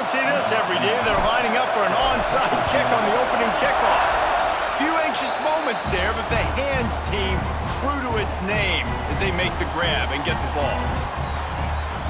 don't see this every day. They're lining up for an onside kick on the opening kickoff. Few anxious moments there, but the hands team true to its name as they make the grab and get the ball.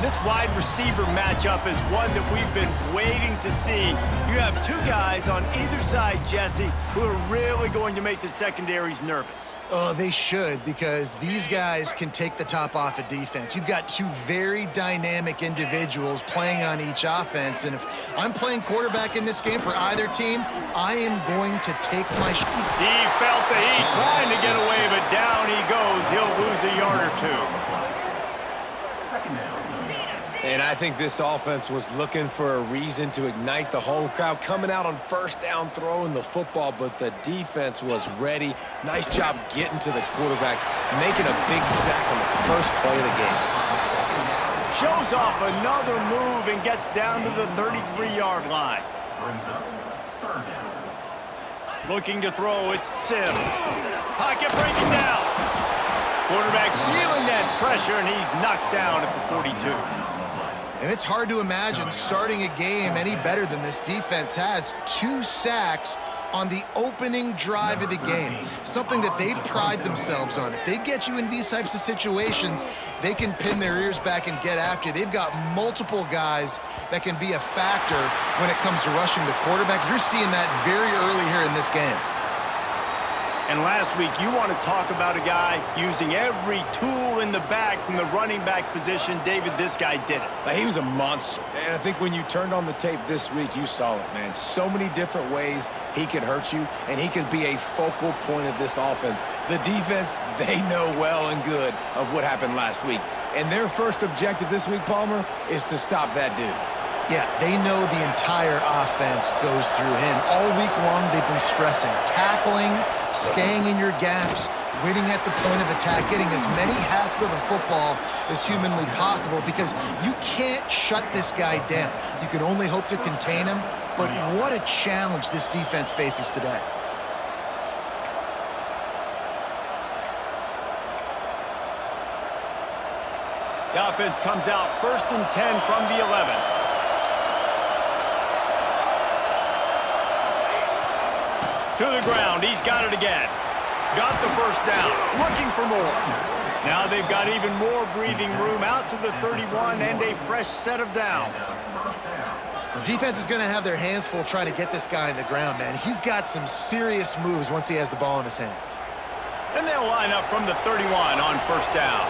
This wide receiver matchup is one that we've been waiting to see. You have two guys on either side, Jesse, who are really going to make the secondaries nervous. Oh, they should, because these guys can take the top off a defense. You've got two very dynamic individuals playing on each offense, and if I'm playing quarterback in this game for either team, I am going to take my shot. He felt the heat, trying to get away, but down he goes. He'll lose a yard or two. And I think this offense was looking for a reason to ignite the home crowd, coming out on first down, throwing the football, but the defense was ready. Nice job getting to the quarterback, making a big sack on the first play of the game. Shows off another move and gets down to the 33-yard line. Looking to throw, it's Sims. Pocket breaking down. Quarterback feeling that pressure, and he's knocked down at the 42. And it's hard to imagine starting a game any better than this defense has. 2 sacks on the opening drive of the game, something that they pride themselves on. If they get you in these types of situations, they can pin their ears back and get after you. They've got multiple guys that can be a factor when it comes to rushing the quarterback. You're seeing that very early here in this game. And last week, you want to talk about a guy using every tool in the bag from the running back position. David, this guy did it. He was a monster. And I think when you turned on the tape this week, you saw it, man. So many different ways he could hurt you, and he could be a focal point of this offense. The defense, they know well and good of what happened last week. And their first objective this week, Palmer, is to stop that dude. Yeah, they know the entire offense goes through him. All week long, they've been stressing, tackling, staying in your gaps, waiting at the point of attack, getting as many hats to the football as humanly possible, because you can't shut this guy down. You can only hope to contain him, but what a challenge this defense faces today. The offense comes out 1st and 10 from the 11. To the ground, he's got it again. Got the first down, looking for more. Now they've got even more breathing room out to the 31 and a fresh set of downs. Defense is going to have their hands full trying to get this guy on the ground, man. He's got some serious moves once he has the ball in his hands. And they'll line up from the 31 on first down.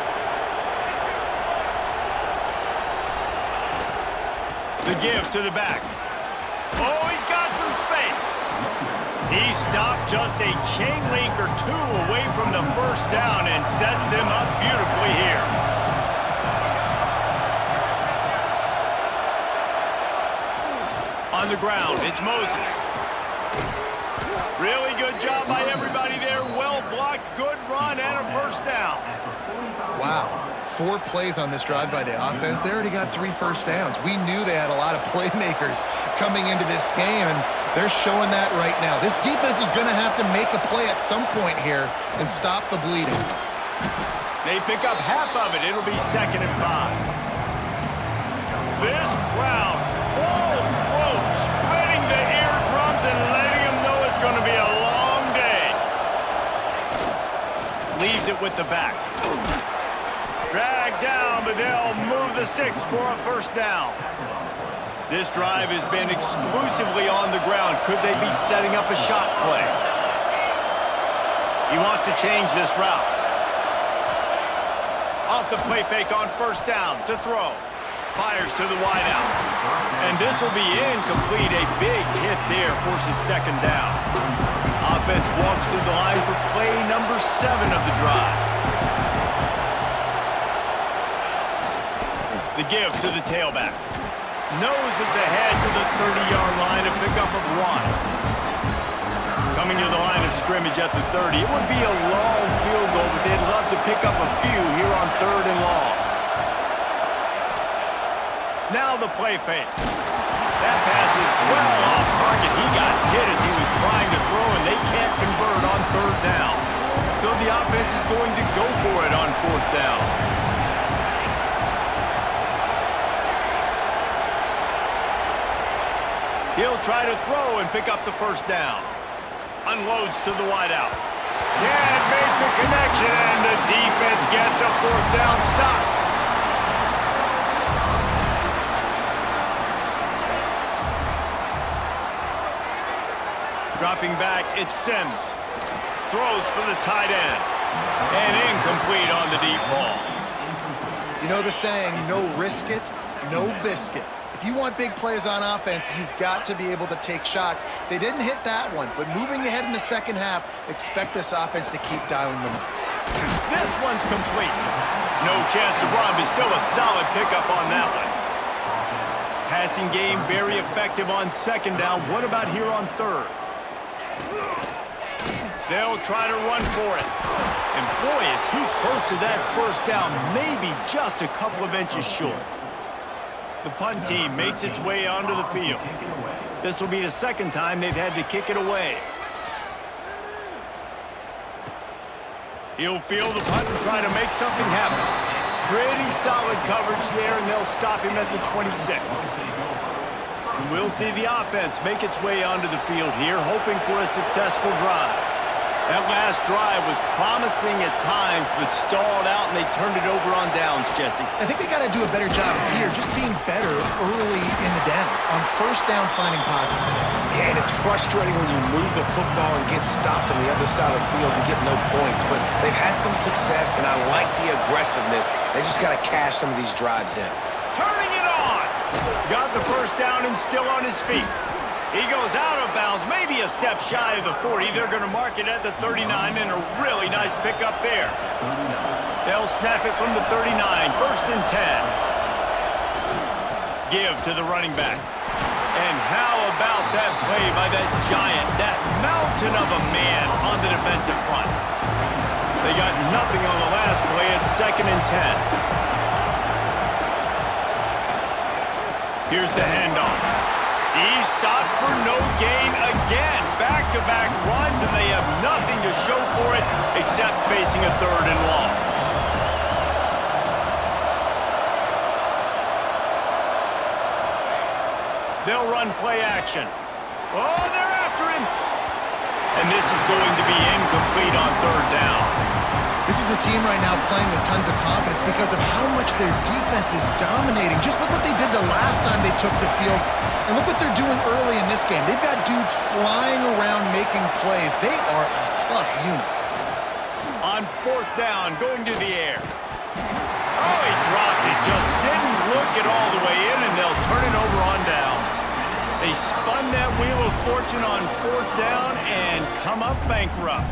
The give to the back. Oh, he's got some space. He stopped just a chain link or two away from the first down and sets them up beautifully here. On the ground, it's Moses. Really good job by everybody there. Well blocked, good run, and a first down. Wow. 4 plays on this drive by the offense. They already got 3 first downs. We knew they had a lot of playmakers coming into this game, and they're showing that right now. This defense is going to have to make a play at some point here and stop the bleeding. They pick up half of it. It'll be 2nd and 5. This crowd, full throat, spreading the eardrums and letting them know it's going to be a long day. Leaves it with the back. Dragged down, but they'll move the sticks for a first down. This drive has been exclusively on the ground. Could they be setting up a shot play? He wants to change this route. Off the play fake on first down to throw. Fires to the wideout. And this will be incomplete. A big hit there forces 2nd down. Offense walks through the line for play number 7 of the drive. The give to the tailback. Noses ahead to the 30-yard line, a pickup of 1. Coming to the line of scrimmage at the 30. It would be a long field goal, but they'd love to pick up a few here on 3rd and long. Now the play fake. That pass is well off target. He got hit as he was trying to throw, and they can't convert on 3rd down. So the offense is going to go for it on 4th down. He'll try to throw and pick up the first down. Unloads to the wideout. Can't make the connection, and the defense gets a fourth down stop. Dropping back, it's Sims. Throws for the tight end. And incomplete on the deep ball. You know the saying, no risk it, no biscuit. If you want big plays on offense, you've got to be able to take shots. They didn't hit that one, but moving ahead in the second half, expect this offense to keep dialing them up. This one's complete. No chance to run, but still a solid pickup on that one. Passing game very effective on second down. What about here on third? They'll try to run for it. And boy, is he close to that first down, maybe just a couple of inches short. The punt team makes its way onto the field. This will be the second time they've had to kick it away. He'll field the punt and try to make something happen. Pretty solid coverage there, and they'll stop him at the 26. And we'll see the offense make its way onto the field here, hoping for a successful drive. That last drive was promising at times, but stalled out, and they turned it over on downs, Jesse. I think they got to do a better job here, just being better early in the downs. On first down, finding positive. Yeah, and it's frustrating when you move the football and get stopped on the other side of the field and get no points. But they've had some success, and I like the aggressiveness. They just got to cash some of these drives in. Turning it on! Got the first down and still on his feet. He goes out of bounds, maybe a step shy of the 40. They're going to mark it at the 39, and a really nice pickup there. They'll snap it from the 39, first and 10. Give to the running back. And how about that play by that giant, that mountain of a man on the defensive front? They got nothing on the last play. It's second and 10. Here's the handoff. He's stopped for no gain again. Back-to-back runs, and they have nothing to show for it except facing a third and long. They'll run play action. Oh, they're after him. And this is going to be incomplete on third down. This is a team right now playing with tons of confidence because of how much their defense is dominating. Just look what they did the last time they took the field, and look what they're doing early in this game. They've got dudes flying around making plays. They are a tough unit. On fourth down, going to the air. Oh, he dropped it. Just didn't look it all the way in, and they'll turn it over on downs. They spun that wheel of fortune on fourth down and come up bankrupt.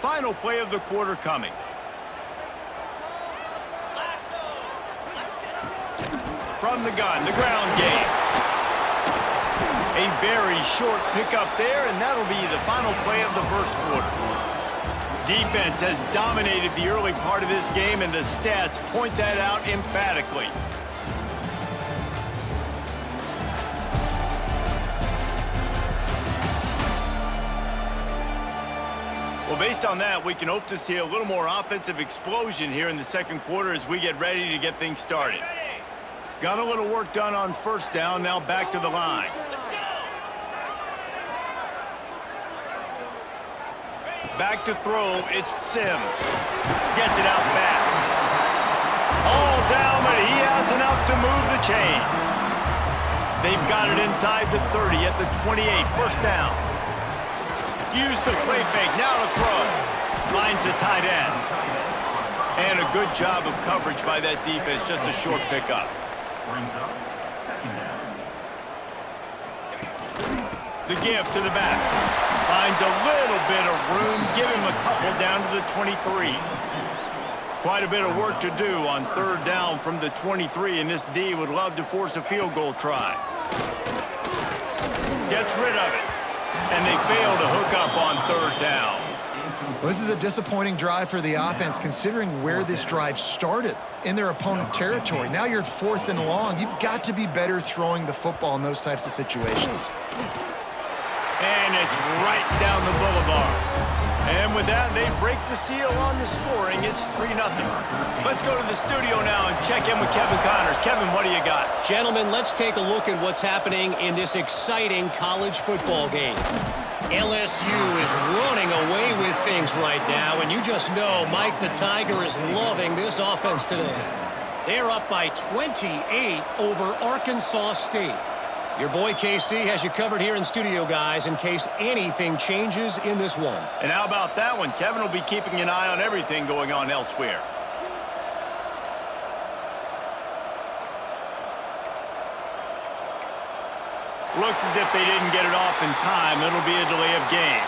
Final play of the quarter coming. From the gun, the ground game. A very short pickup there, and that'll be the final play of the first quarter. Defense has dominated the early part of this game, and the stats point that out emphatically. Well, based on that, we can hope to see a little more offensive explosion here in the second quarter as we get ready to get things started. Got a little work done on first down, now back to the line. Back to throw, it's Sims. Gets it out fast. All down, but he has enough to move the chains. They've got it inside the 30 at the 28, first down. Use the play fake, now to throw. Finds the tight end. And a good job of coverage by that defense, just a short pickup. The give to the back. Finds a little bit of room, give him a couple down to the 23. Quite a bit of work to do on third down from the 23, and this D would love to force a field goal try. Gets rid of it. And they fail to hook up on third down. Well, this is a disappointing drive for the offense, considering where this drive started, in their opponent territory. Now you're at fourth and long. You've got to be better throwing the football in those types of situations. And it's right down the boulevard. And with that, they break the seal on the scoring. It's 3-0. Let's go to the studio now and check in with Kevin Connors. Kevin, what do you got? Gentlemen, let's take a look at what's happening in this exciting college football game. LSU is running away with things right now, and you just know Mike the Tiger is loving this offense today. They're up by 28 over Arkansas State. Your boy KC has you covered here in studio, guys, in case anything changes in this one. And how about that one? Kevin will be keeping an eye on everything going on elsewhere. Looks as if they didn't get it off in time. It'll be a delay of game.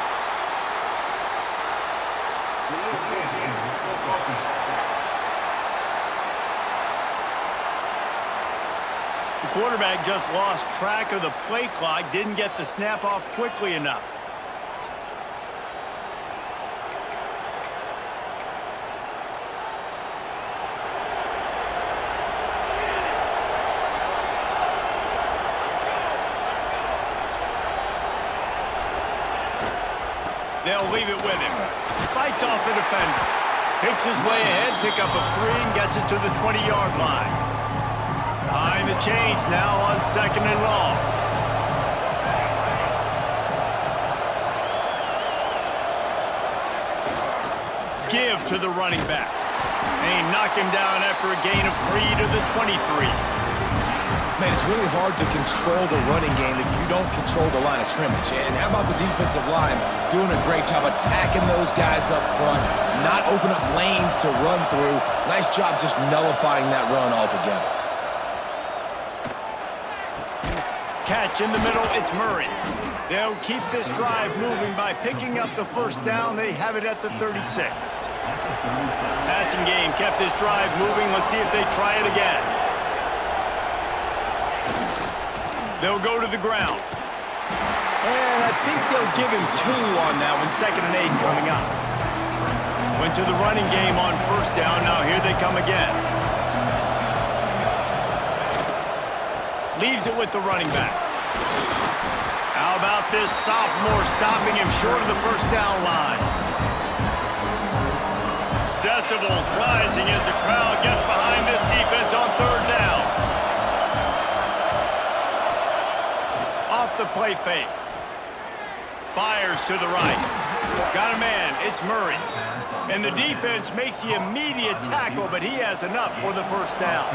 The quarterback just lost track of the play clock, didn't get the snap off quickly enough. They'll leave it with him. Fights off the defender. Picks his way ahead, pick up a 3 and gets it to the 20-yard line. Behind the chains now on 2nd and long. Give to the running back. They knock him down after a gain of 3 to the 23. Man, it's really hard to control the running game if you don't control the line of scrimmage. And how about the defensive line doing a great job attacking those guys up front, not open up lanes to run through. Nice job just nullifying that run altogether. Catch in the middle, it's Murray. They'll keep this drive moving by picking up the first down. They have it at the 36. Passing game kept this drive moving. Let's see if they try it again. They'll go to the ground. And I think they'll give him 2 on that one. 2nd and 8 coming up. Went to the running game on first down. Now here they come again. Leaves it with the running back. How about this sophomore stopping him short of the first down line? Decibels rising as the crowd gets behind this defense on 3rd down. Off the play fake. Fires to the right. Got a man. It's Murray. And the defense makes the immediate tackle, but he has enough for the first down.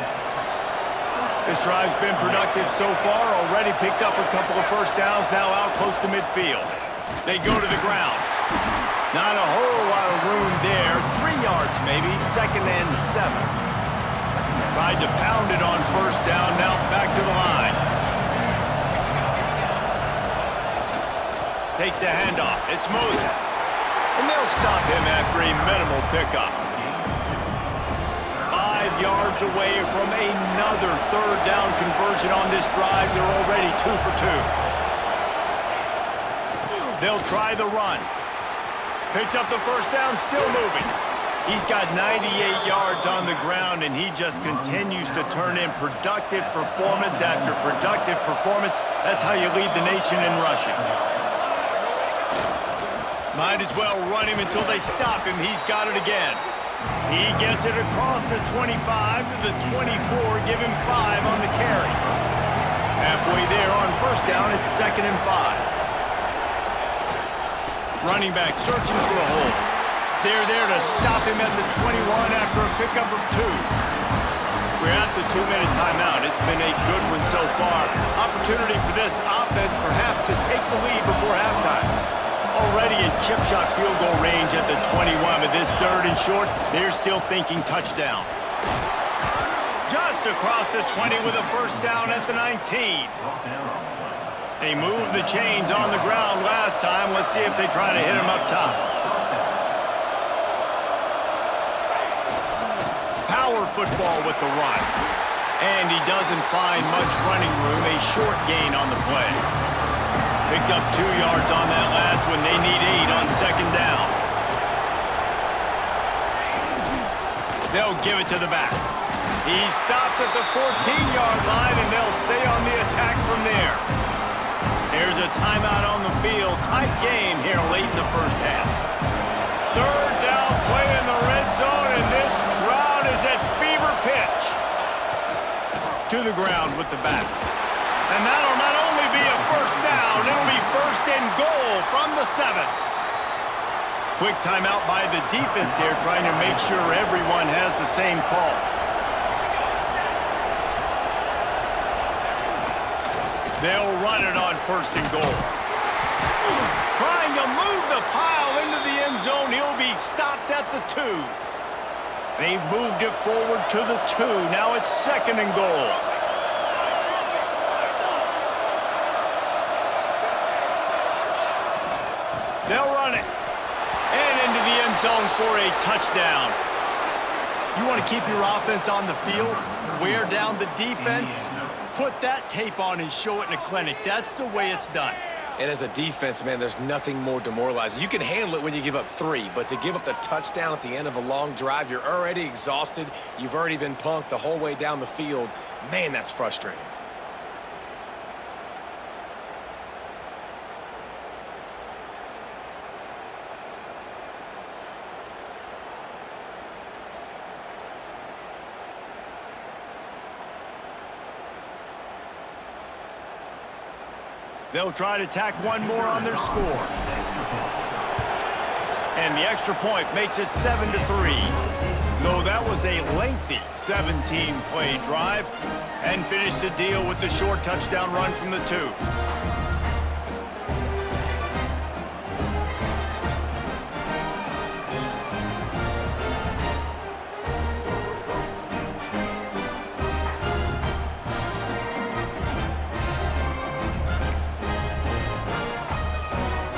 This drive's been productive so far. Already picked up a couple of first downs, now out close to midfield. They go to the ground. Not a whole lot of room there. 3 yards maybe, 2nd and 7. Tried to pound it on first down, now back to the line. Takes a handoff. It's Moses. And they'll stop him after a minimal pickup. 5 yards away from another 3rd down conversion on this drive. They're already 2 for 2. They'll try the run. Picks up the first down, still moving. He's got 98 yards on the ground, and he just continues to turn in productive performance after productive performance. That's how you lead the nation in rushing. Might as well run him until they stop him. He's got it again. He gets it across the 25 to the 24. Give him 5 on the carry. Halfway there on first down, it's 2nd and 5. Running back searching for a hole. They're there to stop him at the 21 after a pickup of 2. We're at the 2-minute timeout. It's been a good one so far. Opportunity for this offense perhaps to take the lead before halftime. Already in chip shot field goal range at the 21, but this 3rd and short, they're still thinking touchdown. Just across the 20 with a first down at the 19. They moved the chains on the ground last time. Let's see if they try to hit him up top. Power football with the run. And he doesn't find much running room. A short gain on the play. Picked up 2 yards on that last one. They need 8 on 2nd down. They'll give it to the back. He's stopped at the 14-yard line, and they'll stay on the attack from there. There's a timeout on the field. Tight game here late in the first half. to the ground with the back. And that'll not only be a first down, it'll be first and goal from the 7. Quick timeout by the defense here, trying to make sure everyone has the same call. They'll run it on first and goal. Trying to move the pile into the end zone. He'll be stopped at the 2. They've moved it forward to the 2. Now it's second and goal. They'll run it. And into the end zone for a touchdown. You want to keep your offense on the field? Wear down the defense? Put that tape on and show it in a clinic. That's the way it's done. And as a defense, man, there's nothing more demoralizing. You can handle it when you give up 3, but to give up the touchdown at the end of a long drive, you're already exhausted. You've already been punked the whole way down the field. Man, that's frustrating. They'll try to tack one more on their score. And the extra point makes it 7-3. So that was a lengthy 17-play drive and finished the deal with the short touchdown run from the 2.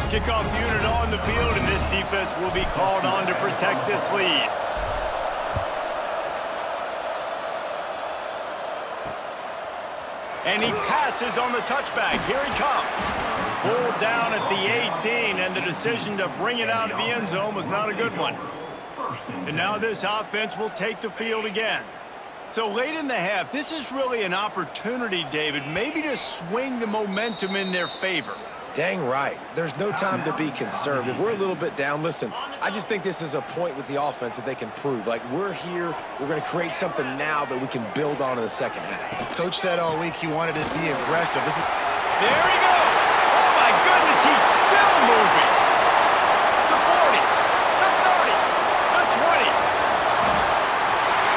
Kickoff unit on the field, and this defense will be called on to protect this lead. And he passes on the touchback. Here he comes. Pulled down at the 18, and the decision to bring it out of the end zone was not a good one. And now this offense will take the field again. So late in the half, this is really an opportunity, David, maybe to swing the momentum in their favor. Dang right. There's no time to be conservative. We're a little bit down. Listen, I just think this is a point with the offense that they can prove. Like, we're here. We're going to create something now that we can build on in the second half. Coach said all week he wanted to be aggressive. There he goes. Oh, my goodness, he's still moving. The 40, the 30, the 20.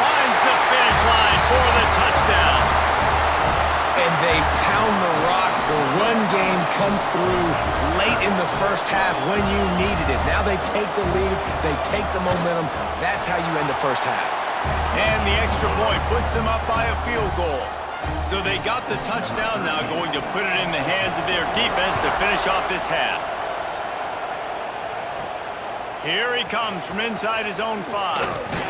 Finds the finish line for the touchdown. And they pound the rock. The run game comes through late in the first half when you needed it. Now they take the lead. They take the momentum. That's how you end the first half. And the extra point puts them up by a field goal. So they got the touchdown, now going to put it in the hands of their defense to finish off this half. Here he comes from inside his own 5.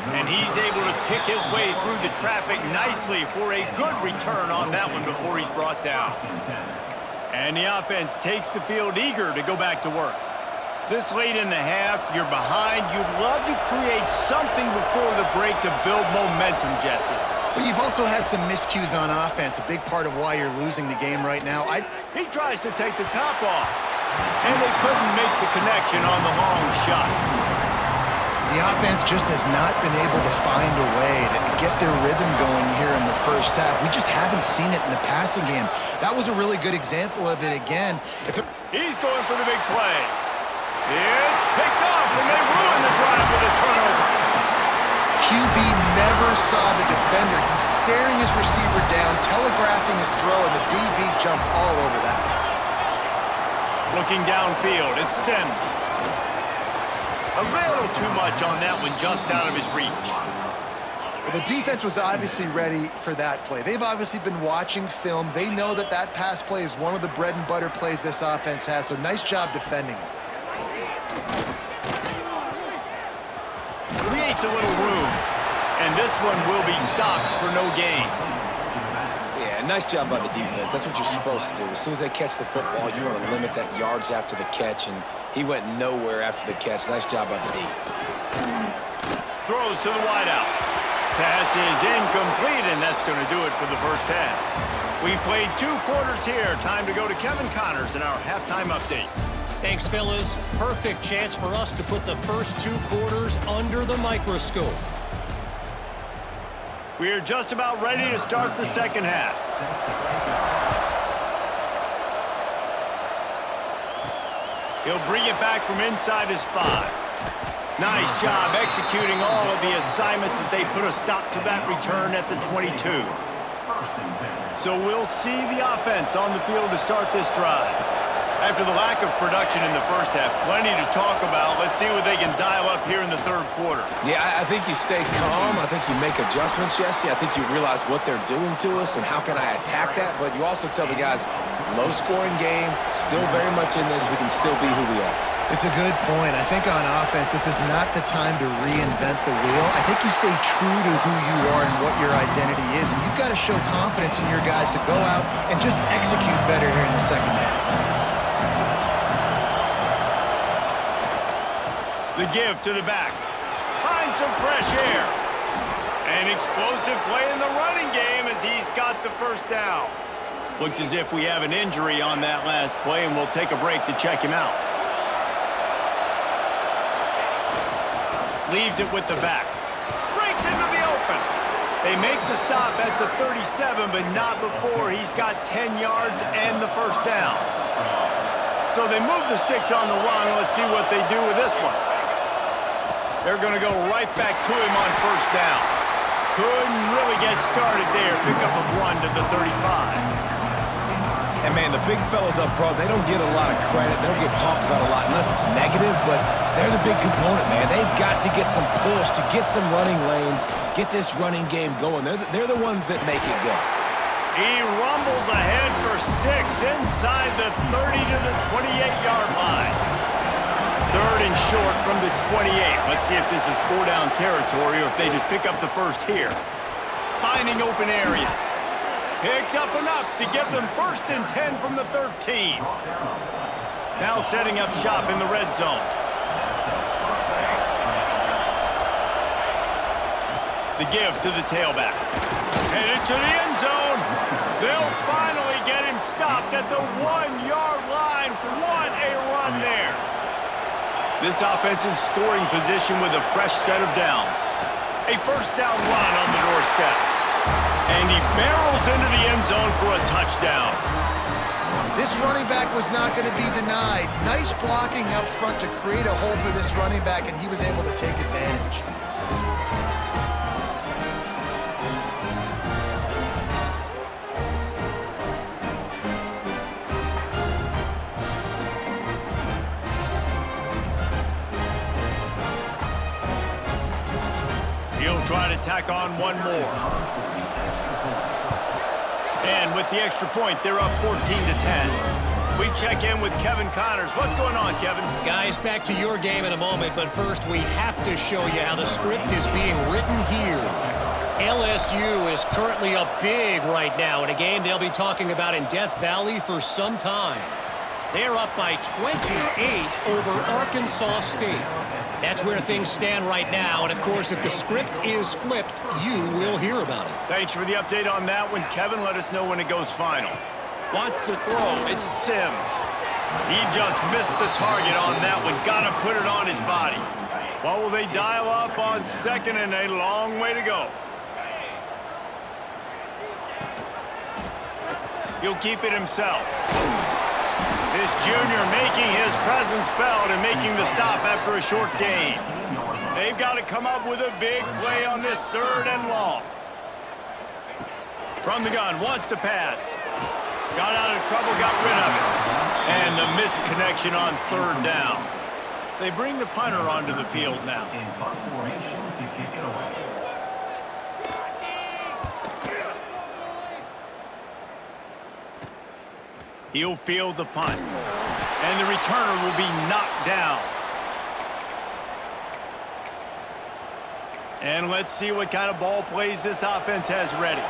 And he's able to pick his way through the traffic nicely for a good return on that one before he's brought down. And the offense takes the field eager to go back to work. This late in the half, you're behind. You'd love to create something before the break to build momentum, Jesse. But you've also had some miscues on offense, a big part of why you're losing the game right now. He tries to take the top off, and they couldn't make the connection on the long shot. The offense just has not been able to find a way to get their rhythm going here in the first half. We just haven't seen it in the passing game. That was a really good example of it again. He's going for the big play. It's picked off, and they ruin the drive with a turnover. QB never saw the defender. He's staring his receiver down, telegraphing his throw, and the DB jumped all over that. Looking downfield, it's Sims. A little too much on that one, just out of his reach. Well, the defense was obviously ready for that play. They've obviously been watching film. They know that that pass play is one of the bread and butter plays this offense has, so nice job defending it. Creates a little room, and this one will be stopped for no gain. Yeah, nice job by the defense. That's what you're supposed to do. As soon as they catch the football, you want to limit that yards after the catch, and he went nowhere after the catch. Nice job by the D. Throws to the wideout. Pass is incomplete, and that's going to do it for the first half. We've played 2 quarters here. Time to go to Kevin Connors in our halftime update. Thanks, fellas. Perfect chance for us to put the first 2 quarters under the microscope. We are just about ready to start the second half. He'll bring it back from inside his 5. Nice job executing all of the assignments as they put a stop to that return at the 22. So we'll see the offense on the field to start this drive. After the lack of production in the first half, plenty to talk about. Let's see what they can dial up here in the third quarter. Yeah, I think you stay calm. I think you make adjustments, Jesse. I think you realize what they're doing to us and how can I attack that. But you also tell the guys, low-scoring game, still very much in this. We can still be who we are. It's a good point. I think on offense, this is not the time to reinvent the wheel. I think you stay true to who you are and what your identity is, and you've got to show confidence in your guys to go out and just execute better here in the second half. The give to the back. Find some fresh air. An explosive play in the running game as he's got the first down. Looks as if we have an injury on that last play, and we'll take a break to check him out. Leaves it with the back. Breaks into the open. They make the stop at the 37, but not before he's got 10 yards and the first down. So they move the sticks on the run. Let's see what they do with this one. They're going to go right back to him on first down. Couldn't really get started there. Pick up of 1 to the 35. And, man, the big fellas up front, they don't get a lot of credit. They don't get talked about a lot unless it's negative, but they're the big component, man. They've got to get some push, to get some running lanes, get this running game going. They're the ones that make it go. He rumbles ahead for 6 inside the 30 to the 28-yard line. Third and short from the 28. Let's see if this is 4-down territory or if they just pick up the first here. Finding open areas. Picks up enough to give them 1st and 10 from the 13. Now setting up shop in the red zone. The give to the tailback. Headed to the end zone. They'll finally get him stopped at the 1-yard line. What a run there. This offensive scoring position with a fresh set of downs. A first down run on the doorstep. And he barrels into the end zone for a touchdown. This running back was not going to be denied. Nice blocking up front to create a hole for this running back, and he was able to take advantage. He'll try to tack on one more. And with the extra point, they're up 14 to 10. We check in with Kevin Connors. What's going on, Kevin? Guys, back to your game in a moment, but first we have to show you how the script is being written here. LSU is currently up big right now in a game they'll be talking about in Death Valley for some time. They're up by 28 over Arkansas State. That's where things stand right now, and of course, if the script is flipped, you will hear about it. Thanks for the update on that one, Kevin. Let us know when it goes final. Wants to throw. It's Sims. He just missed the target on that one. Got to put it on his body. What will they dial up on second and a long way to go? He'll keep it himself. This junior making his presence felt and making the stop after a short gain. They've got to come up with a big play on this 3rd and long. From the gun, wants to pass. Got out of trouble, got rid of it. And the misconnection on 3rd down. They bring the punter onto the field now. He'll field the punt. And the returner will be knocked down. And let's see what kind of ball plays this offense has ready.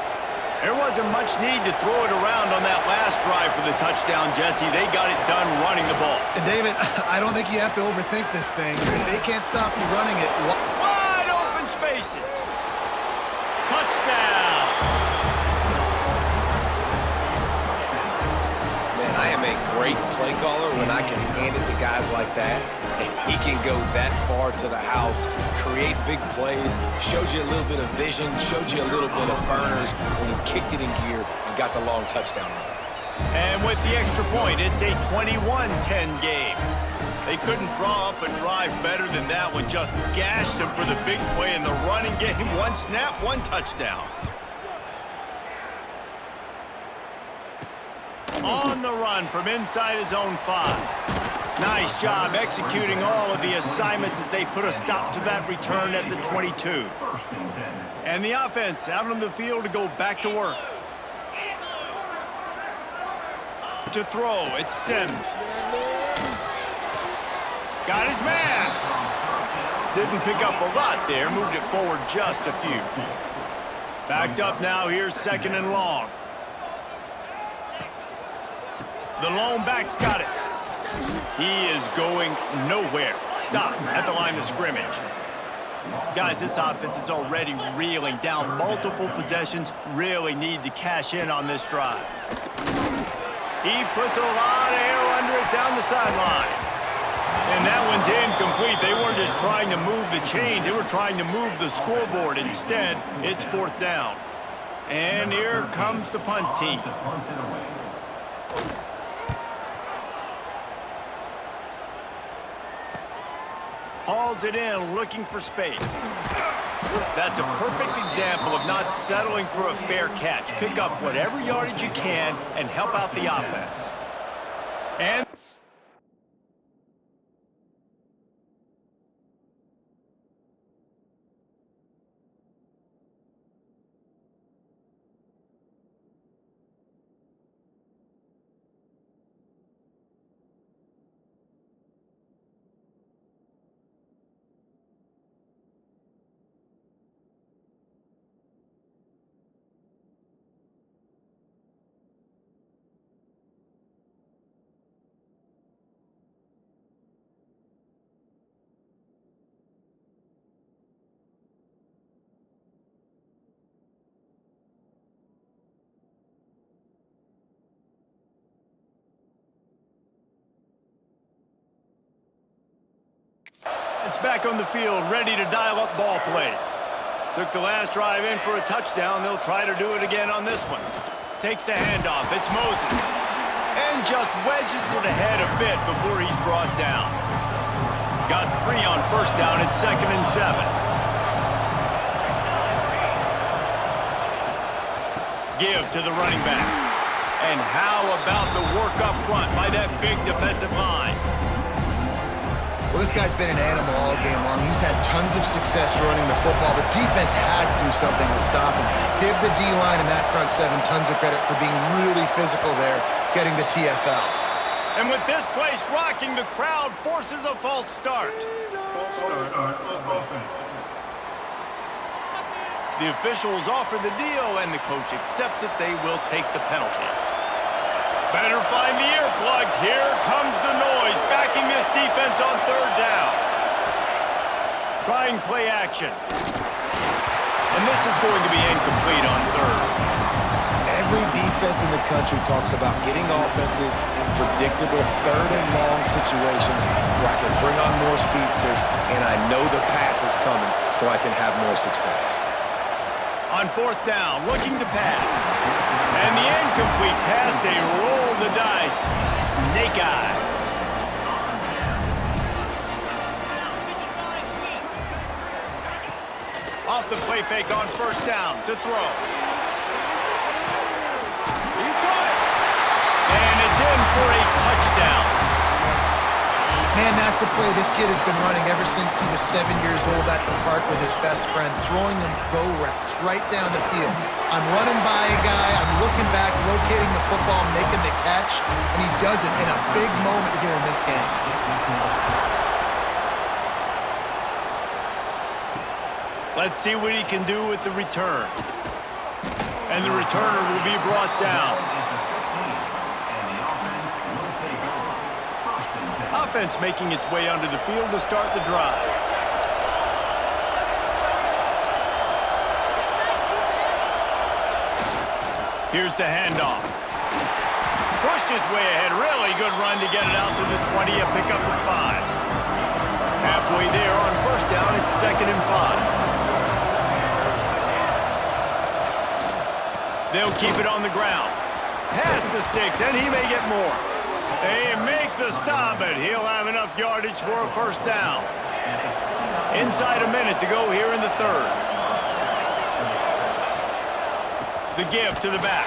There wasn't much need to throw it around on that last drive for the touchdown, Jesse. They got it done running the ball. And David, I don't think you have to overthink this thing. If they can't stop you running it... Wide open spaces. Touchdown. Man, I am a great play caller when I can hand it to guys like that, and he can go that far to the house, create big plays, showed you a little bit of vision, showed you a little bit of burners when he kicked it in gear and got the long touchdown run. And with the extra point, it's a 21-10 game. They couldn't draw up a drive better than that one. Just gashed them for the big play in the running game. One snap, one touchdown. On the run from inside his own 5. Nice job executing all of the assignments as they put a stop to that return at the 22. And the offense out on the field to go back to work. To throw, it's Sims. Got his man. Didn't pick up a lot there, moved it forward just a few. Backed up now, here's 2nd and long. The lone back's got it. He is going nowhere. Stop at the line of scrimmage. Guys, this offense is already reeling down multiple possessions. Really need to cash in on this drive. He puts a lot of air under it down the sideline. And that one's incomplete. They weren't just trying to move the chains. They were trying to move the scoreboard. Instead, it's 4th down. And here comes the punt team. Hauls it in, looking for space. That's a perfect example of not settling for a fair catch. Pick up whatever yardage you can and help out the offense. And it's back on the field, ready to dial up ball plays. Took the last drive in for a touchdown. They'll try to do it again on this one. Takes the handoff. It's Moses. And just wedges it ahead a bit before he's brought down. Got 3 on 1st down. It's 2nd and 7. Give to the running back. And how about the work up front by that big defensive line? Well, this guy's been an animal all game long. He's had tons of success running the football. The defense had to do something to stop him. Give the D-line and that front 7 tons of credit for being really physical there, getting the TFL. And with this place rocking, the crowd forces a false start. The officials offer the deal, and the coach accepts it. They will take the penalty. Better find the earplugs. Here comes the noise, backing this defense on 3rd down. Trying play action. And this is going to be incomplete on 3rd. Every defense in the country talks about getting offenses in predictable 3rd and long situations where I can bring on more speedsters, and I know the pass is coming so I can have more success. On 4th down, looking to pass. And the incomplete pass, they roll the dice. Snake eyes. Off the play fake on 1st down to throw. He got it. And it's in for a touchdown. Man, that's a play this kid has been running ever since he was 7 years old at the park with his best friend, throwing them go routes right down the field. I'm running by a guy, I'm looking back, locating the football, making the catch, and he does it in a big moment here in this game. Let's see what he can do with the return. And the returner will be brought down. Offense making its way onto the field to start the drive. Here's the handoff. Pushed his way ahead. Really good run to get it out to the 20, a pickup of 5. Halfway there on first down, it's 2nd and 5. They'll keep it on the ground. Pass the sticks, and he may get more. They make the stop, but he'll have enough yardage for a first down. Inside a minute to go here in the 3rd. The give to the back.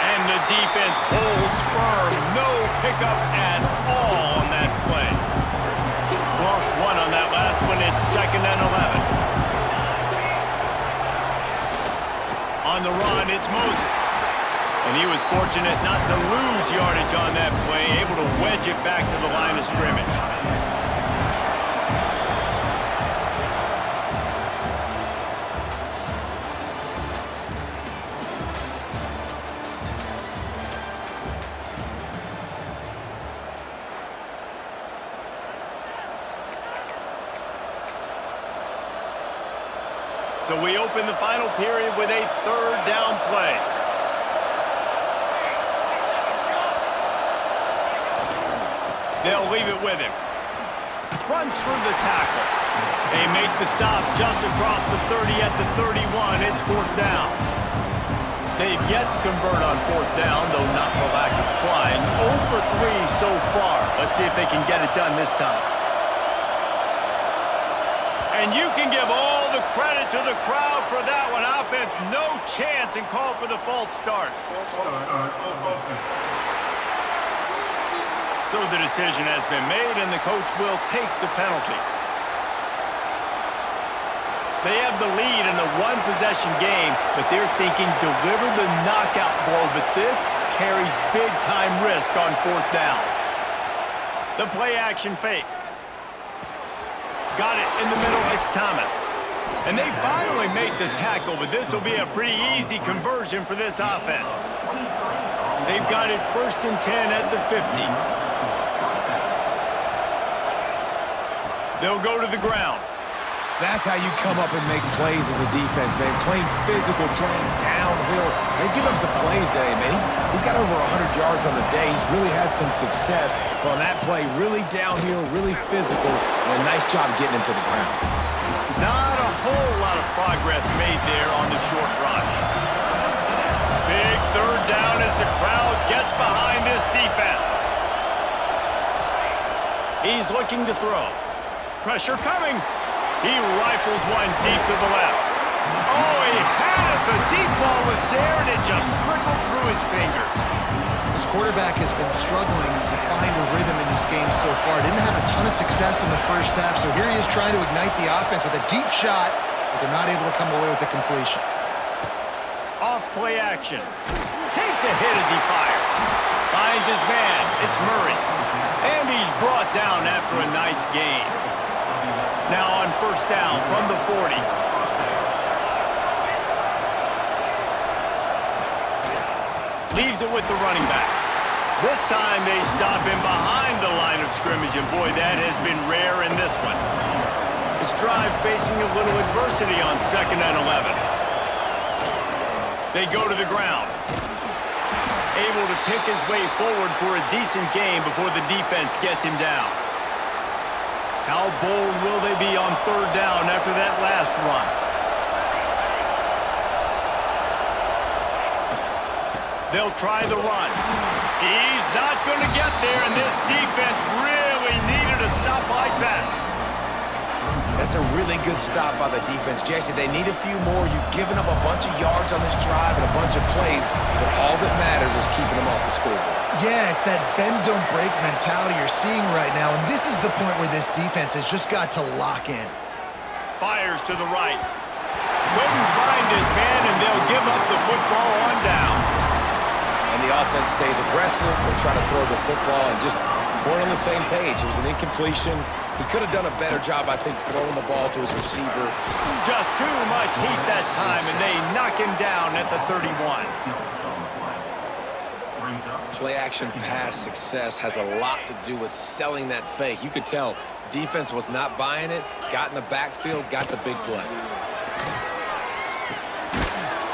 And the defense holds firm. No pickup at all on that play. Lost 1 on that last one. It's 2nd and 11. On the run, it's Moses. And he was fortunate not to lose yardage on that play, able to wedge it back to the line of scrimmage. So we open the final period with a 3rd down play. They'll leave it with him. Runs through the tackle. They make the stop just across the 30 at the 31. It's 4th down. They've yet to convert on 4th down, though not for lack of trying. 0 for 3 so far. Let's see if they can get it done this time. And you can give all the credit to the crowd for that one. Offense, no chance, and call for the false start. So the decision has been made, and the coach will take the penalty. They have the lead in a 1-possession game, but they're thinking deliver the knockout blow, but this carries big-time risk on 4th down. The play-action fake. Got it in the middle, it's Thomas. And they finally make the tackle, but this will be a pretty easy conversion for this offense. They've got it 1st and 10 at the 50. They'll go to the ground. That's how you come up and make plays as a defense, man. Playing physical, playing downhill. They've given him some plays today, man. He's got over 100 yards on the day. He's really had some success. But on that play, really downhill, really physical, and a nice job getting him to the ground. Not a whole lot of progress made there on the short run. Big 3rd down as the crowd gets behind this defense. He's looking to throw. Pressure coming. He rifles one deep to the left. Oh, he had it. The deep ball was there, and it just trickled through his fingers. This quarterback has been struggling to find a rhythm in this game so far. Didn't have a ton of success in the first half, so here he is trying to ignite the offense with a deep shot, but they're not able to come away with the completion. Off play action. Takes a hit as he fires. Finds his man. It's Murray. And he's brought down after a nice gain. Now on 1st down from the 40. Leaves it with the running back. This time they stop him behind the line of scrimmage, and boy, that has been rare in this one. His drive facing a little adversity on 2nd and 11. They go to the ground. Able to pick his way forward for a decent gain before the defense gets him down. How bold will they be on 3rd down after that last run? They'll try the run. He's not going to get there, and this defense really needed a stop like that. That's a really good stop by the defense, Jesse. They need a few more. You've given up a bunch of yards on this drive and a bunch of plays, but all that matters is keeping them off the scoreboard. Yeah, it's that bend-don't-break mentality you're seeing right now, and this is the point where this defense has just got to lock in. Fires to the right. Couldn't find his man, and they'll give up the football on downs. And the offense stays aggressive. They try to throw the football and just weren't on the same page. It was an incompletion. He could have done a better job, I think, throwing the ball to his receiver. Just too much heat that time, and they knock him down at the 31. Play-action pass success has a lot to do with selling that fake. You could tell defense was not buying it, got in the backfield, got the big play.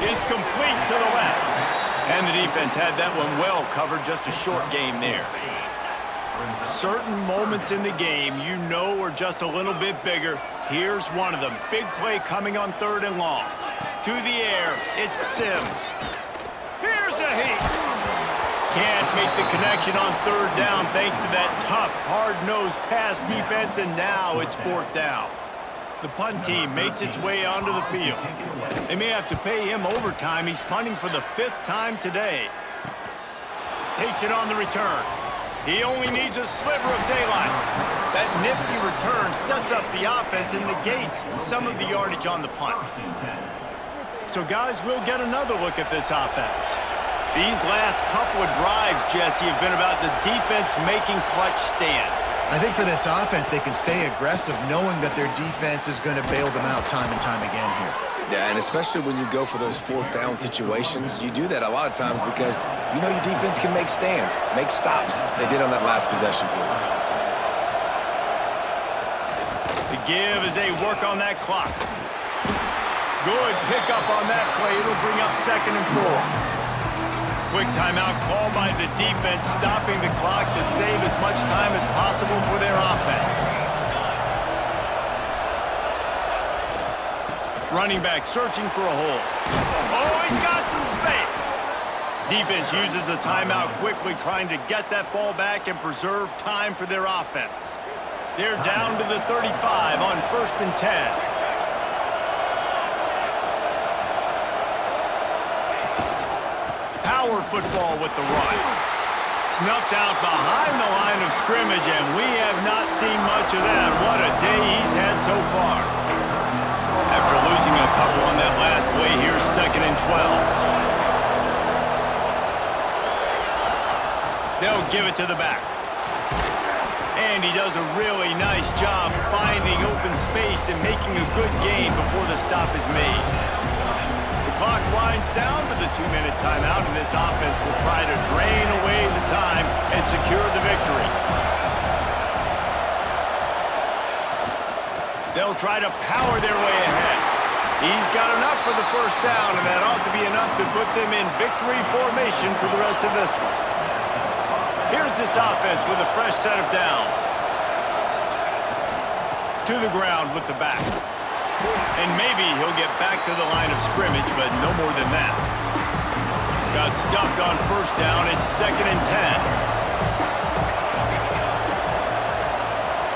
It's complete to the left. And the defense had that one well covered, just a short game there. Certain moments in the game you know are just a little bit bigger. Here's one of them. Big play coming on 3rd and long. To the air, it's Sims. Here's a heat. Can't make the connection on 3rd down thanks to that tough, hard-nosed pass defense, and now it's 4th down. The punt team makes its way onto the field. They may have to pay him overtime. He's punting for the 5th time today. Takes it on the return. He only needs a sliver of daylight. That nifty return sets up the offense and negates some of the yardage on the punt. So, guys, we'll get another look at this offense. These last couple of drives, Jesse, have been about the defense making clutch stand. I think for this offense, they can stay aggressive knowing that their defense is going to bail them out time and time again here. Yeah, and especially when you go for those 4th down situations, you do that a lot of times because you know your defense can make stands, make stops. They did on that last possession for you. The give as they work on that clock. Good pickup on that play. It'll bring up 2nd and 4. Quick timeout called by the defense, stopping the clock to save as much time as possible for their offense. Running back searching for a hole. Oh, he's got some space. Defense uses a timeout quickly, trying to get that ball back and preserve time for their offense. They're down to the 35 on 1st and 10. Power football with the run. Snuffed out behind the line of scrimmage, and we have not seen much of that. What a day he's had so far. After losing a couple on that last play, here's 2nd and 12. They'll give it to the back. And he does a really nice job finding open space and making a good gain before the stop is made. The clock winds down to the 2-minute timeout, and this offense will try to drain away the time and secure the victory. They'll try to power their way ahead. He's got enough for the 1st down, and that ought to be enough to put them in victory formation for the rest of this one. Here's this offense with a fresh set of downs. To the ground with the back. And maybe he'll get back to the line of scrimmage, but no more than that. Got stuffed on 1st down. It's 2nd and 10.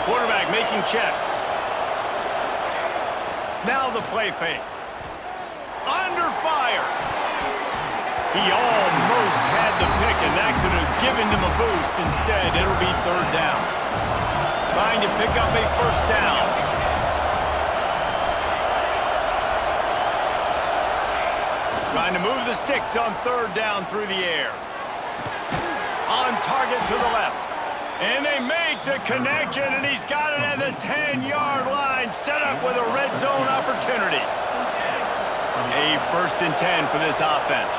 Quarterback making checks. Now the play fake. Under fire. He almost had the pick, and that could have given him a boost. Instead, it'll be 3rd down. Trying to pick up a 1st down. Trying to move the sticks on 3rd down through the air. On target to the left. And they make the connection, and he's got it at the 10-yard line, set up with a red zone opportunity. A 1st and 10 for this offense.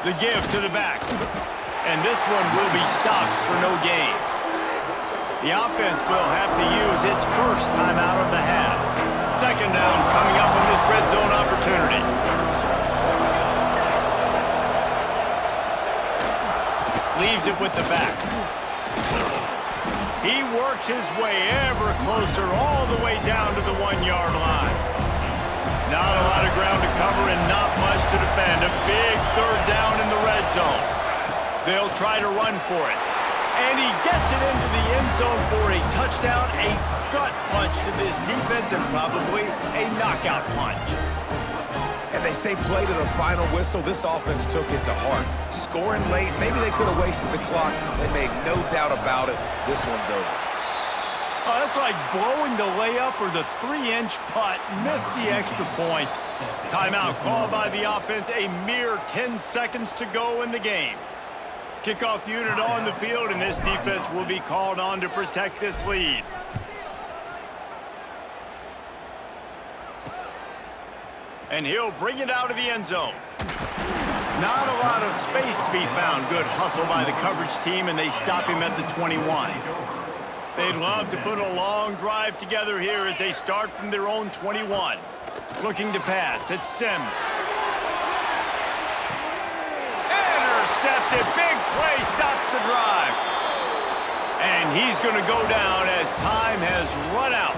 The give to the back. And this one will be stopped for no gain. The offense will have to use its 1st timeout of the half. 2nd down coming up on this red zone opportunity. Leaves it with the back. He works his way ever closer all the way down to the 1-yard line. Not a lot of ground to cover and not much to defend. A big 3rd down in the red zone. They'll try to run for it. And he gets it into the end zone for a touchdown, a gut punch to this defense, and probably a knockout punch. And they say play to the final whistle. This offense took it to heart. Scoring late, maybe they could have wasted the clock. They made no doubt about it. This one's over. Oh, that's like blowing the layup or the 3-inch putt. Missed the extra point. Timeout called by the offense. A mere 10 seconds to go in the game. Kickoff unit on the field, and this defense will be called on to protect this lead. And he'll bring it out of the end zone. Not a lot of space to be found. Good hustle by the coverage team, and they stop him at the 21. They'd love to put a long drive together here as they start from their own 21. Looking to pass. It's Sims. it. Big play stops the drive. And he's going to go down as time has run out.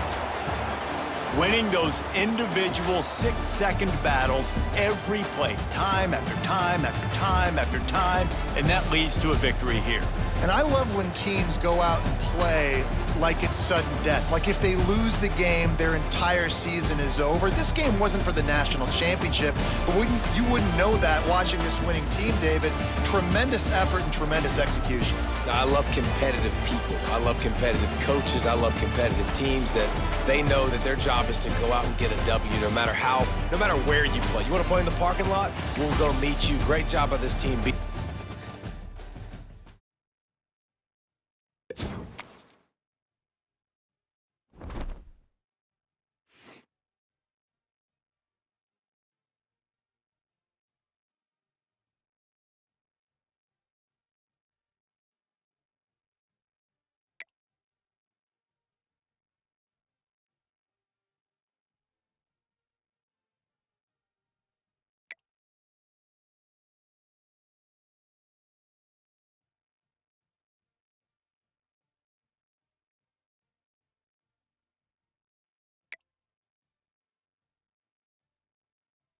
Winning those individual 6-second battles every play, time after time after time after time, and that leads to a victory here. And I love when teams go out and play like it's sudden death. Like if they lose the game, their entire season is over. This game wasn't for the national championship, but you wouldn't know that watching this winning team, David. Tremendous effort and tremendous execution. I love competitive people. I love competitive coaches. I love competitive teams that they know that their job is to go out and get a W no matter where you play. You want to play in the parking lot? We'll go meet you. Great job by this team.